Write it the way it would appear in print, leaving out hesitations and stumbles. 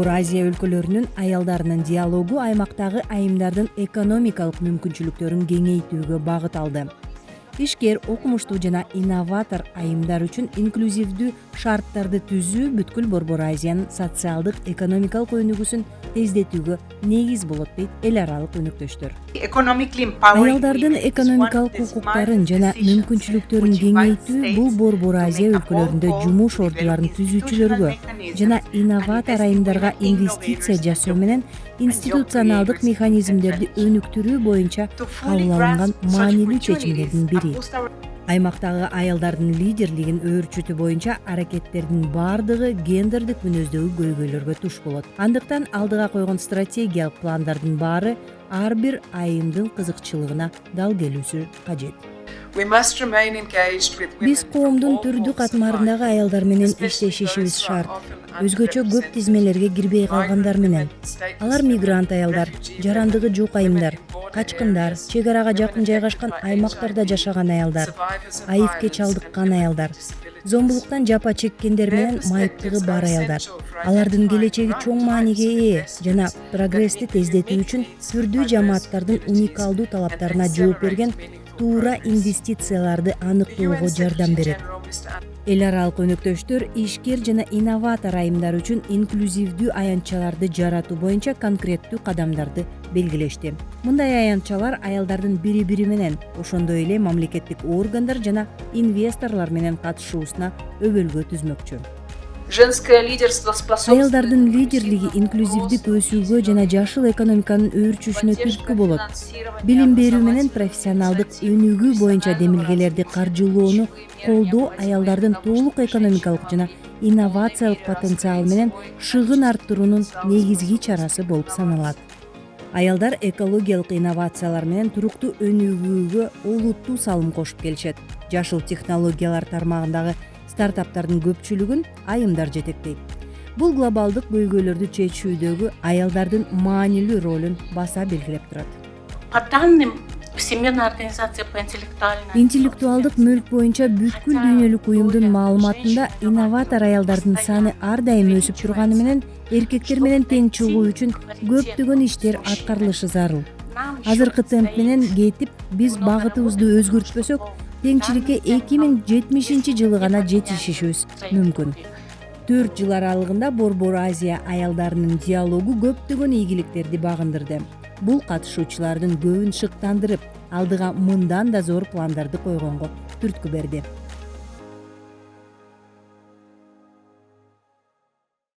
Борбор Азия өлкөлөрүнүн аялдарынын диалогу аймактагы айымдардын экономикалык мүмкүнчүлүктөрүн кеңейтүүгө багыт алды. Ишкер, окумуштуу жана инноватор айымдар үчүн инклюзивдүү шарттарды түзүү бүткүл Борбор Азиянын социалдык экономикалык өнүгүүсүн тездетүүгө негиз болот дейт эл аралык өнөктөштөр. Аялдардын экономикалык укуктарын жана мүмкүнчүлүктөрүн кеңейтүү бул Борбор Азия өлкөлөрүндө жумуш ордуларын түзүүчүлөргө жана инноватор айымдарга инвестиция жасоо менен институционалдык механизмдерди өнүктүрүү боюнча кабыл алынган маанилүү чечимдердин бири. Аймактагы аялдардын лидерлигин өөрчүтүү боюнча аракеттердин баардыгы гендердик мүнөздөгү көйгөйлөргө туш болот. Андыктан алдыга койгон стратегиялык пландардын баары ар бир айымдын кызыкчылыгына дал келүүсү кажет. Биз коомдун түрдүү катмарындагы аялдар менен иштешишибиз шарт. Өзгөчө көп тизмелерге кирбей калгандар менен. Алар мигрант аялдар, жарандыгы жок айымдар, качкындар, чек арага жакын жайгашкан аймактарда жашаган аялдар, айыпке чалдыккан аялдар, зомбулуктан жапа чеккендер менен майыптыгы бар аялдар. Алардын келечеги чоң мааниге ээ жана прогрессти тездетүү үчүн түрдүү жамааттардын уникалдуу талаптарына жооп берген туура инвестицияларды аныктоого жардам берет. Эл аралык өнөктөштөр ишкер жана инноватор айымдар үчүн инклюзивдүү аянтчаларды жаратуу боюнча конкреттүү кадамдарды белгилешти. Мындай аянтчалар аялдардын бири-бири менен, ошондой эле мамлекеттик органдар жана инвесторлор менен катышуусуна өбөлгө түзмөкчү. Аялдардын лидерлиги инклюзивдик өсүүгө жана жашыл экономиканын өөрчүшүнө түрткү болот. Билим берүү менен профессионалдык өнүгүү боюнча демилгелерди каржылоону колдоо аялдардын толук экономикалык жана инновациялык потенциалы менен шыгын арттыруунун негизги чарасы болуп саналат. Аялдар экологиялык инновациялар менен туруктуу өнүгүүгө олуттуу салым кошуп келишет. Жашыл технологиялар тармагындагы стартаптардын көпчүлүгүн айымдар жетектейт. Бул глобалдык көйгөйлөрдү чечүүдөгү аялдардын маанилүү ролун баса белгилеп турат. Интеллектуалдык мүлк боюнча бүткүл дүйнөлүк уюмдун маалыматында инноватор аялдардын саны ар дайым өсүп турганы менен эркектер менен тең чыгуу үчүн көптөгөн иштер аткарылышы зарыл. Азыркы темп менен кетип, биз багытыбызды өзгөртпөсөк, теңчиликке 2070-жылы гана жетишишибиз мүмкүн. 4 жыл аралыгында Борбор Азия аялдарынын диалогу көптөгөн ийгиликтерди багындырды. Бул катышуучулардын көбүн шыктандырып, алдыга мындан да зор пландарды койгонго түрткү берди.